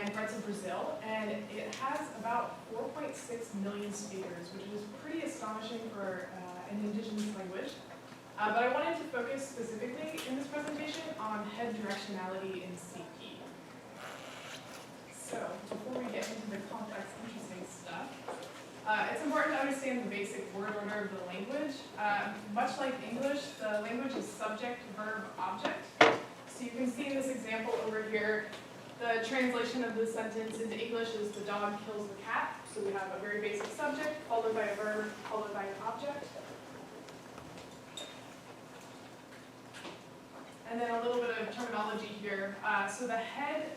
and parts of Brazil, and it has about 4.6 million speakers, which is pretty astonishing for an indigenous language. But I wanted to focus specifically in this presentation on head directionality in CP. So, before we get into the complex, interesting stuff, it's important to understand the basic word order of the language. Much like English, the language is subject, verb, object. So you can see in this example over here, the translation of the sentence into English is the dog kills the cat. So we have a very basic subject, followed by a verb, followed by an object. And then a little bit of terminology here. So the head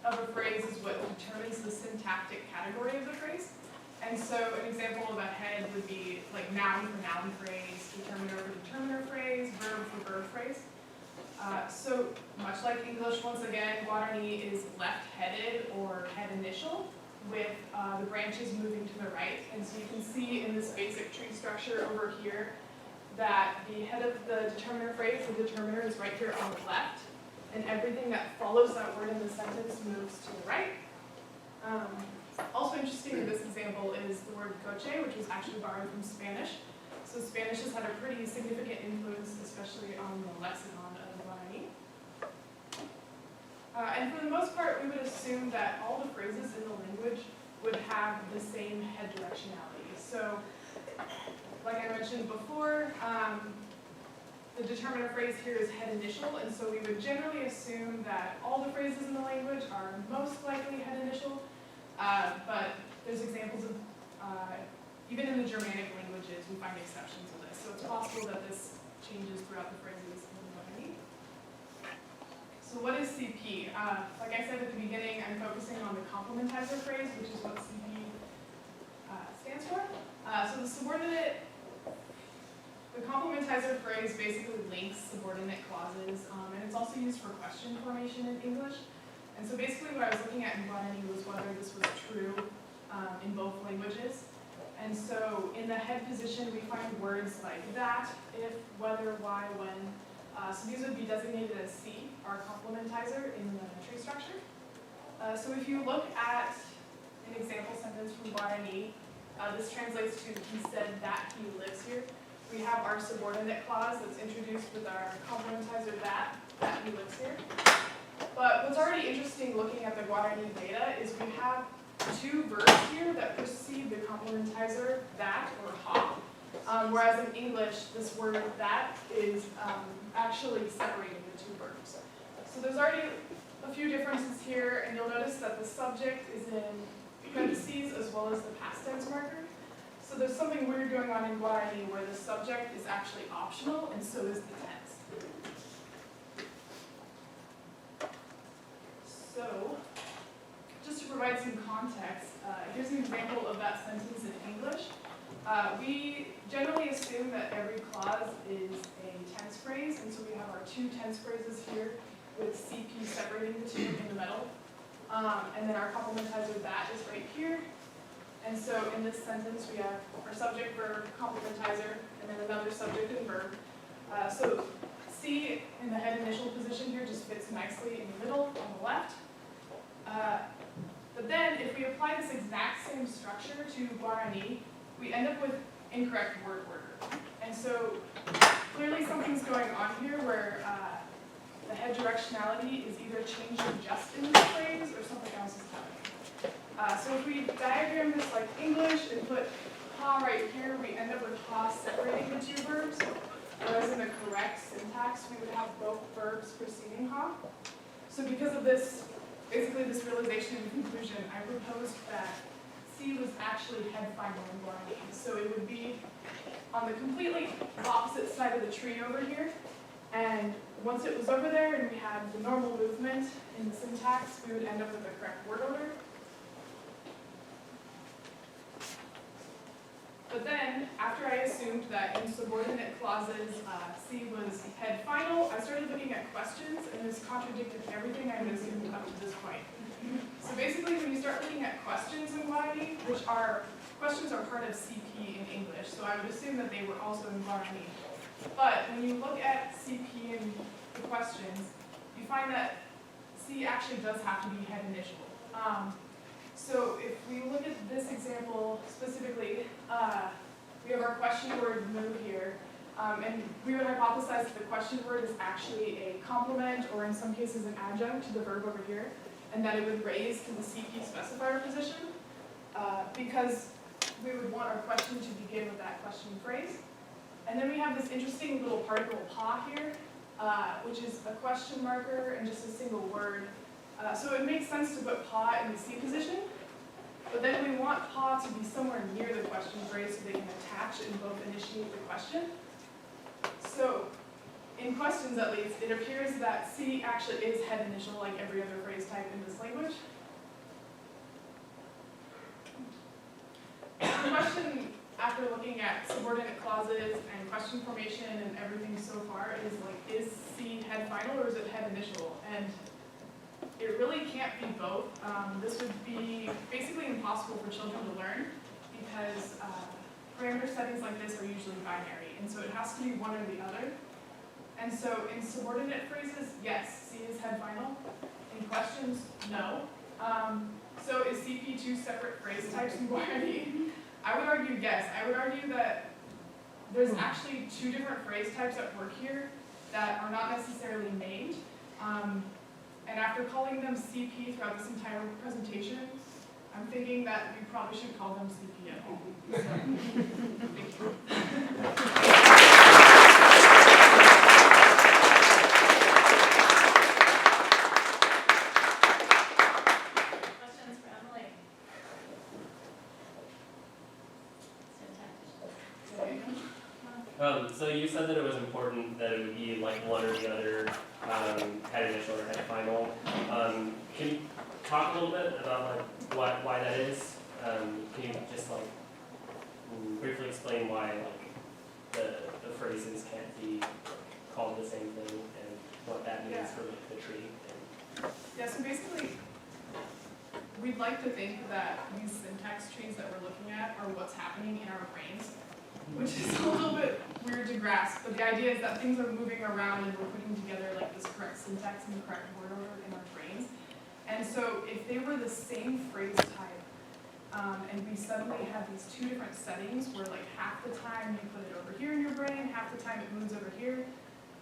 of a phrase is what determines the syntactic category of the phrase. And so an example of a head would be like noun for noun phrase, determiner for determiner phrase, verb for verb phrase. So much like English, once again, Guarani is left-headed or head initial with the branches moving to the right. And so you can see in this basic tree structure over here that the head of the determiner phrase, the determiner is right here on the left, and everything that follows that word in the sentence moves to the right. Also interesting in this example is the word coche, which was actually borrowed from Spanish. So Spanish has had a pretty significant influence, especially on the lexicon of Guarani. And for the most part, we would assume that all the phrases in the language would have the same head directionality. So, like I mentioned before, the determiner phrase here is head initial, and so we would generally assume that all the phrases in the language are most likely head initial. But there's examples of, even in the Germanic languages, we find exceptions to this. So it's possible that this changes throughout the phrases in Guarani. So what is CP? Like I said at the beginning, I'm focusing on the complementizer phrase, which is what CP stands for. So the subordinate, the complementizer phrase basically links subordinate clauses, and it's also used for question formation in English. And so basically what I was looking at in Guarani was whether this was true in both languages. And so in the head position, we find words like that, if, whether, why, when. So these would be designated as C, our complementizer in the tree structure. So if you look at an example sentence from Guarani, this translates to he said that he lives here. We have our subordinate clause that's introduced with our complementizer that he lives here. But what's already interesting looking at the Guarani data is we have two verbs here that precede the complementizer that or ha. Whereas in English, this word that is actually separating the two verbs. So there's already a few differences here, and you'll notice that the subject is in parentheses as well as the past tense marker. So there's something weird going on in Guarani where the subject is actually optional, and so is the tense. So, just to provide some context, here's an example of that sentence in English. We generally assume that every clause is a tense phrase, and so we have our two tense phrases here with CP separating the two in the middle. And then our complementizer that is right here. And so in this sentence we have our subject, verb, complementizer, and then another subject and verb. So C in the head initial position here just fits nicely in the middle on the left. But then if we apply this exact same structure to Guarani, we end up with incorrect word order. And so clearly something's going on here where the head directionality is either changing just in this phrase or something else is happening. So if we diagram this like English and put ha right here, we end up with ha separating the two verbs. Whereas in the correct syntax, we would have both verbs preceding ha. So because of this, basically this realization and conclusion, I proposed that C was actually head final in Guarani. So it would be on the completely opposite side of the tree over here. And once it was over there and we had the normal movement in the syntax, we would end up with the correct word order. But then, after I assumed that in subordinate clauses, C was head final, I started looking at questions, and this contradicted everything I had assumed up to this point. So basically, when you start looking at questions in Guarani, which are, questions are part of CP in English, so I would assume that they were also in Guarani. But when you look at CP and the questions, you find that C actually does have to be head initial. So if we look at this example specifically, we have our question word move here, and we would hypothesize that the question word is actually a complement, or in some cases an adjunct to the verb over here, and that it would raise to the CP specifier position, because we would want our question to begin with that question phrase. And then we have this interesting little particle pa here, which is a question marker and just a single word. So it makes sense to put pa in the C position, but then we want pa to be somewhere near the question phrase so they can attach and both initiate the question. So in questions at least, it appears that C actually is head initial like every other phrase type in this language. The question, after looking at subordinate clauses and question formation and everything so far, is like, is C head final or is it head initial? And it really can't be both. This would be basically impossible for children to learn because parameter settings like this are usually binary, and so it has to be one or the other. And so in subordinate phrases, yes, C is head final. In questions, no. So is CP two separate phrase types in Guarani? I would argue yes. I would argue that there's actually two different phrase types at work here that are not necessarily named. And after calling them CP throughout this entire presentation, I'm thinking that we probably should call them CP at home. So, thank you. Questions for Emily? So you said that it was important that it would be like one or the other, head initial or head final. Can you talk a little bit about like why that is? Can you just like briefly explain why like the phrases can't be called the same thing and what that means for like, the tree? Yeah, so basically, we'd like to think that these syntax trees that we're looking at are what's happening in our brains, which is a little bit weird to grasp, but the idea is that things are moving around and we're putting together like this correct syntax and the correct word order in our brains. And so if they were the same phrase type, and we suddenly have these two different settings where like half the time you put it over here in your brain, half the time it moves over here,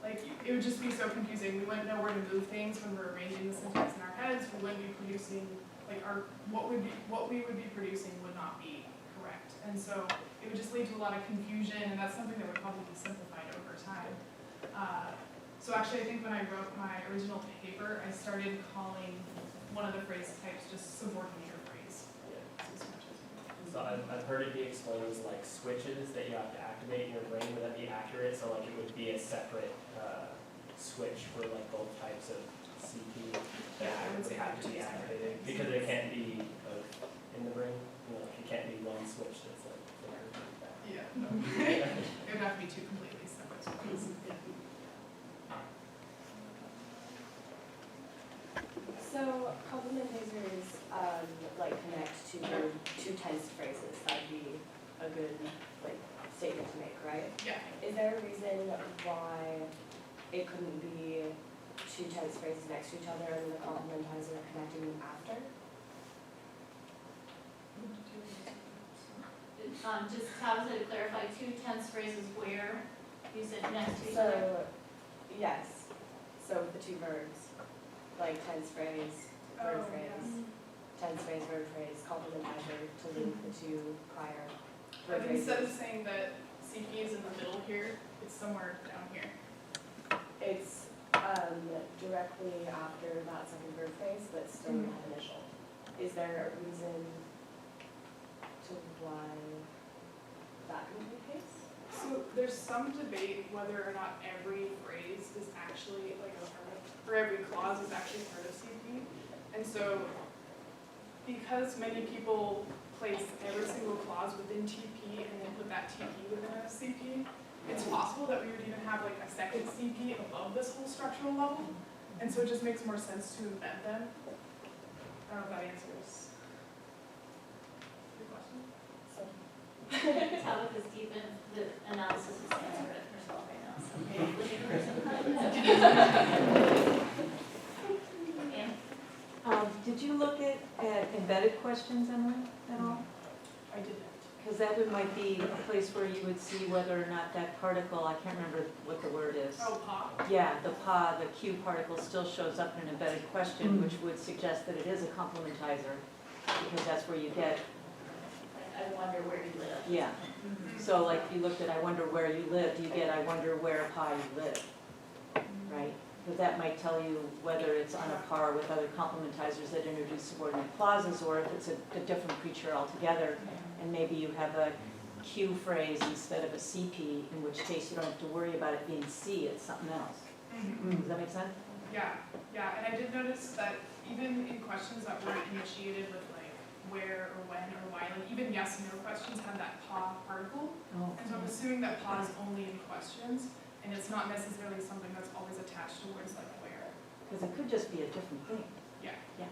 like it would just be so confusing. We wouldn't know where to move things when we're arranging the syntax in our heads. We wouldn't be producing, like what we would be producing would not be correct. And so it would just lead to a lot of confusion, and that's something that would probably be simplified over time. So actually I think when I wrote my original paper, I started calling one of the phrase types just subordinate phrase. So I've heard it be explained as like switches that you have to activate in your brain. Would that be accurate? So like it would be a separate switch for like both types of CP that would have to be activated because it can't be both in the brain. You know, it can't be one switch that's like flickered like that. Yeah, no. It would have to be two completely separate switches. Yeah. So complementizers like connect to two tense phrases. That'd be a good like statement to make, right? Yeah. Is there a reason why it couldn't be two tense phrases next to each other and the complementizer connecting them after? Just how to clarify two tense phrases where you said next to each other? So yes. So the two verbs, like tense phrase, verb phrase. Tense phrase, verb phrase, complementizer to link the two prior verb phrases. Instead of saying that CP is in the middle here, it's somewhere down here. It's directly after that second verb phrase, but still in that initial. Is there a reason to why that can be the case? So there's some debate whether or not every phrase is actually like a part of, or every clause is actually part of CP. And so because many people place every single clause within TP and then put that TP within a CP, it's possible that we would even have like a second CP above this whole structural level. And so it just makes more sense to embed them. I don't know if that answers your question. So Tabitha's deep in the analysis of Sanskrit herself right now, so maybe looking for some. Did you look at embedded questions, Emily, at all? I didn't. Because might be a place where you would see whether or not that particle, I can't remember what the word is. Oh, pop. Yeah, the Q particle still shows up in an embedded question, which would suggest that it is a complementizer, because that's where you get, I wonder where you live. yeah. So like if you looked at I wonder where you lived, you get I wonder where you live, right? Because that might tell you whether it's on a par with other complementizers that introduce subordinate clauses, or if it's a different creature altogether, and maybe you have a Q phrase instead of a CP, in which case you don't have to worry about it being C, it's something else. Does that make sense? Yeah, and I did notice that even in questions that were initiated with like where or when or why, like even yes and no questions had that pa particle. Oh. And so I'm assuming that pa is only in questions, and it's not necessarily something that's always attached to words like where. Because it could just be a different thing. Yeah. Yeah.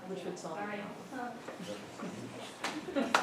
Which would solve All it. right.